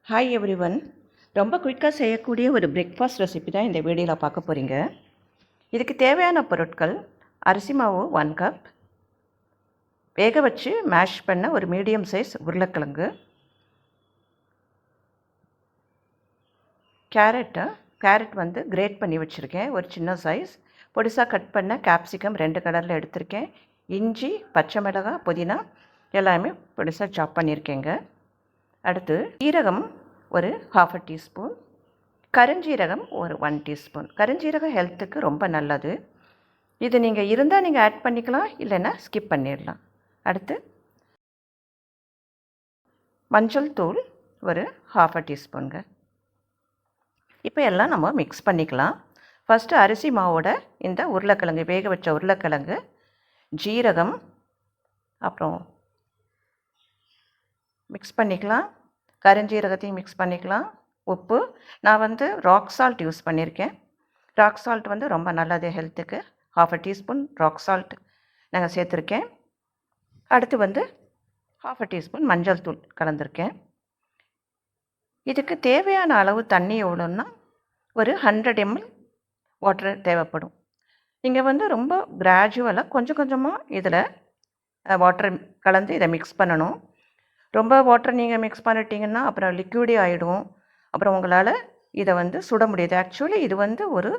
Hi every one. ரொம்ப குயிக்காக செய்யக்கூடிய ஒரு பிரேக்ஃபாஸ்ட் ரெசிபி தான் இந்த வீடியோவில் பார்க்க போகிறீங்க. இதுக்கு தேவையான பொருட்கள்: அரிசி மாவு 1 கப், வேக வச்சு மேஷ் பண்ண ஒரு மீடியம் சைஸ் உருளைக்கிழங்கு, கேரட் வந்து கிரேட் பண்ணி வச்சுருக்கேன் ஒரு சின்ன சைஸ், பொடிசாக கட் பண்ண கேப்சிகம் 2 கலரில் எடுத்திருக்கேன், இஞ்சி, பச்சை மிளகாய், புதினா எல்லாமே பொடிசாக சாப் பண்ணியிருக்கேங்க. அடுத்து சீரகம் ஒரு 1/2 டீஸ்பூன், கருஞ்சீரகம் ஒரு 1 டீஸ்பூன். கருஞ்சீரகம் ஹெல்த்துக்கு ரொம்ப நல்லது. இது நீங்கள் இருந்தால் நீங்கள் ஆட் பண்ணிக்கலாம், இல்லைன்னா ஸ்கிப் பண்ணிடலாம். அடுத்து மஞ்சள் தூள் ஒரு 1/2 டீஸ்பூனுங்க. இப்போ எல்லாம் நம்ம மிக்ஸ் பண்ணிக்கலாம். ஃபஸ்ட்டு அரிசி மாவோட இந்த உருளைக்கிழங்கு, வேக வச்ச உருளைக்கிழங்கு, ஜீரகம் அப்புறம் மிக்ஸ் பண்ணிக்கலாம். கருஞ்சீரகத்தையும் மிக்ஸ் பண்ணிக்கலாம். உப்பு, நான் வந்து ராக் சால்ட் யூஸ் பண்ணியிருக்கேன். ராக் சால்ட் வந்து ரொம்ப நல்லது ஹெல்த்துக்கு. 1/2 டீஸ்பூன் ராக் சால்ட் நாங்கள் சேர்த்துருக்கேன். அடுத்து வந்து 1/2 டீஸ்பூன் மஞ்சள் தூள் கலந்துருக்கேன். இதுக்கு தேவையான அளவு தண்ணி எவ்வளோன்னா ஒரு 100 ml வாட்டர் தேவைப்படும். நீங்கள் வந்து ரொம்ப கிராஜுவலாக கொஞ்சம் கொஞ்சமாக இதில் வாட்டர் கலந்து இதை மிக்ஸ் பண்ணணும். ரொம்ப வாட்டர் நீங்கள் மிக்ஸ் பண்ணிட்டீங்கன்னா அப்புறம் லிக்விடே ஆகிடும். அப்புறம் உங்களால் இதை வந்து சுட முடியாது. ஆக்சுவலி இது வந்து ஒரு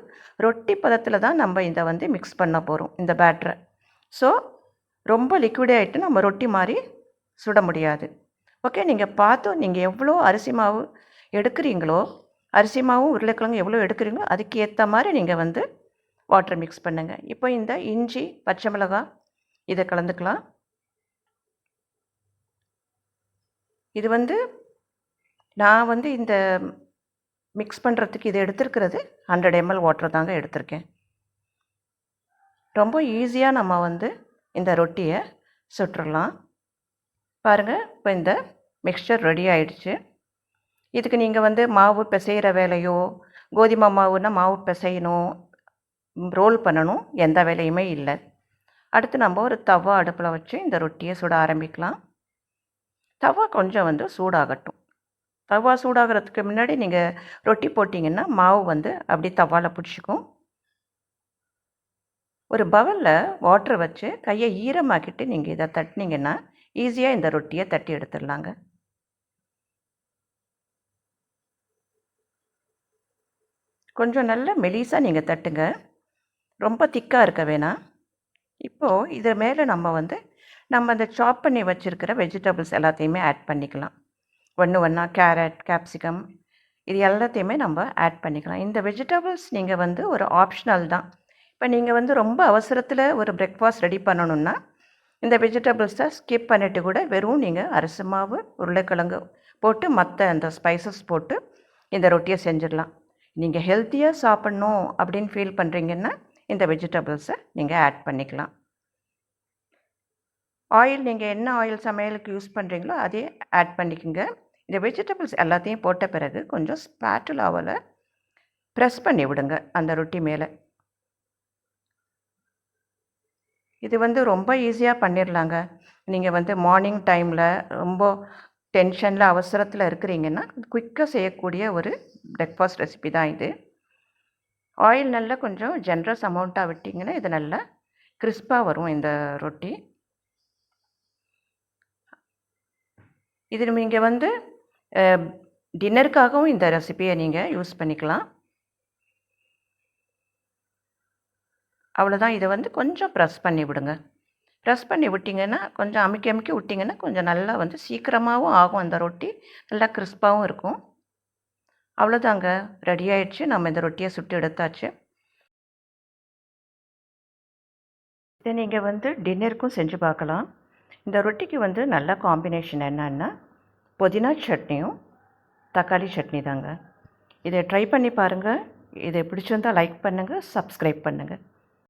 ரொட்டி பதத்தில் தான் நம்ம இதை வந்து மிக்ஸ் பண்ண போகிறோம், இந்த பேட்டரை. ஸோ ரொம்ப லிக்விடே ஆகிட்டு நம்ம ரொட்டி மாதிரி சுட முடியாது. ஓகே, நீங்கள் பார்த்து நீங்கள் எவ்வளோ அரிசி மாவு எடுக்கிறீங்களோ, அரிசி மாவும் உருளைக்கிழங்கு எவ்வளோ எடுக்கிறீங்களோ அதுக்கு ஏற்ற மாதிரி நீங்கள் வந்து வாட்டர் மிக்ஸ் பண்ணுங்கள். இப்போ இந்த இஞ்சி, பச்சை மிளகாய் இதை கலந்துக்கலாம். இது வந்து நான் வந்து இந்த மிக்ஸ் பண்ணுறதுக்கு இதை எடுத்துருக்கிறது 100 ml வாட்டர் தாங்க எடுத்திருக்கேன். ரொம்ப ஈஸியாக நம்ம வந்து இந்த ரொட்டியை சுட்டுடலாம். பாருங்கள், இப்போ இந்த மிக்ஸ்சர் ரெடி ஆகிடுச்சு. இதுக்கு நீங்கள் வந்து மாவு பிசைகிற வேலையோ, கோதுமை மாவுன்னா மாவு பிசையணும், ரோல் பண்ணணும், எந்த வேலையுமே இல்லை. அடுத்து நம்ம ஒரு தவா அடுப்பில் வச்சு இந்த ரொட்டியை சுட ஆரம்பிக்கலாம். தவா கொஞ்சம் வந்து சூடாகட்டும். தவா சூடாகிறதுக்கு முன்னாடி நீங்கள் ரொட்டி போட்டிங்கன்னா மாவு வந்து அப்படி தவாவில் பிடிச்சிக்கும். ஒரு பவுலில் வாட்டர் வச்சு கையை ஈரமாக்கிட்டு நீங்கள் இதை தட்டினீங்கன்னா ஈஸியாக இந்த ரொட்டியை தட்டி எடுத்துடலாங்க. கொஞ்சம் நல்ல மெலிசாக நீங்கள் தட்டுங்க, ரொம்ப திக்காக இருக்க வேணாம். இப்போது இது மேலே நம்ம அந்த சாப் பண்ணி வச்சுருக்கிற வெஜிடபிள்ஸ் எல்லாத்தையுமே ஆட் பண்ணிக்கலாம். ஒன்று ஒன்றா கேரட், கேப்சிகம் இது எல்லாத்தையுமே நம்ம ஆட் பண்ணிக்கலாம். இந்த வெஜிடபிள்ஸ் நீங்கள் வந்து ஒரு ஆப்ஷனல் தான். இப்போ நீங்கள் வந்து ரொம்ப அவசரத்தில் ஒரு பிரேக்ஃபாஸ்ட் ரெடி பண்ணணுன்னா இந்த வெஜிடபிள்ஸை ஸ்கிப் பண்ணிவிட்டு கூட வெறும் நீங்கள் அரிசி மாவு, உருளைக்கிழங்கு போட்டு மற்ற அந்த ஸ்பைசஸ் போட்டு இந்த ரொட்டியை செஞ்சிடலாம். நீங்கள் ஹெல்த்தியாக சாப்பிட்ணும் அப்படின்னு ஃபீல் பண்ணுறீங்கன்னா இந்த வெஜிடபிள்ஸை நீங்கள் ஆட் பண்ணிக்கலாம். ஆயில் நீங்கள் என்ன ஆயில் சமையலுக்கு யூஸ் பண்ணுறீங்களோ அதே ஆட் பண்ணிக்கோங்க. இந்த வெஜிடபிள்ஸ் எல்லாத்தையும் போட்ட பிறகு கொஞ்சம் ஸ்பேட்டுலாவில் ப்ரெஸ் பண்ணி விடுங்க அந்த ரொட்டி மேலே. இது வந்து ரொம்ப ஈஸியாக பண்ணிடலாங்க. நீங்கள் வந்து மார்னிங் டைமில் ரொம்ப டென்ஷனில் அவசரத்தில் இருக்கிறீங்கன்னா குயிக்காக செய்யக்கூடிய ஒரு பிரேக்ஃபாஸ்ட் ரெசிபி தான் இது. ஆயில் நல்லா கொஞ்சம் ஜென்ரஸ் அமௌண்ட்டாக விட்டிங்கன்னா இது நல்லா கிறிஸ்பாக வரும் இந்த ரொட்டி. இது நீங்கள் வந்து டின்னருக்காகவும் இந்த ரெசிபியை நீங்கள் யூஸ் பண்ணிக்கலாம். அவ்வளோதான். இதை வந்து கொஞ்சம் ப்ரெஸ் பண்ணி விடுங்க. ப்ரெஸ் பண்ணி விட்டிங்கன்னா கொஞ்சம் அமுக்கி அமுக்கி விட்டிங்கன்னா கொஞ்சம் நல்லா வந்து சீக்கிரமாகவும் ஆகும், அந்த ரொட்டி நல்லா கிறிஸ்பாகவும் இருக்கும். அவ்வளோதாங்க, ரெடி ஆகிடுச்சு. நம்ம இந்த ரொட்டியை சுட்டு எடுத்தாச்சு. இதை நீங்கள் வந்து டின்னருக்கும் செஞ்சு பார்க்கலாம். இந்த ரொட்டிக்கு வந்து நல்ல காம்பினேஷன் என்னன்னா புதினா சட்னியும் தக்காளி சட்னி தாங்க. இதை ட்ரை பண்ணி பாருங்கள். இதை பிடிச்சிருந்தால் லைக் பண்ணுங்கள், சப்ஸ்கிரைப் பண்ணுங்கள்.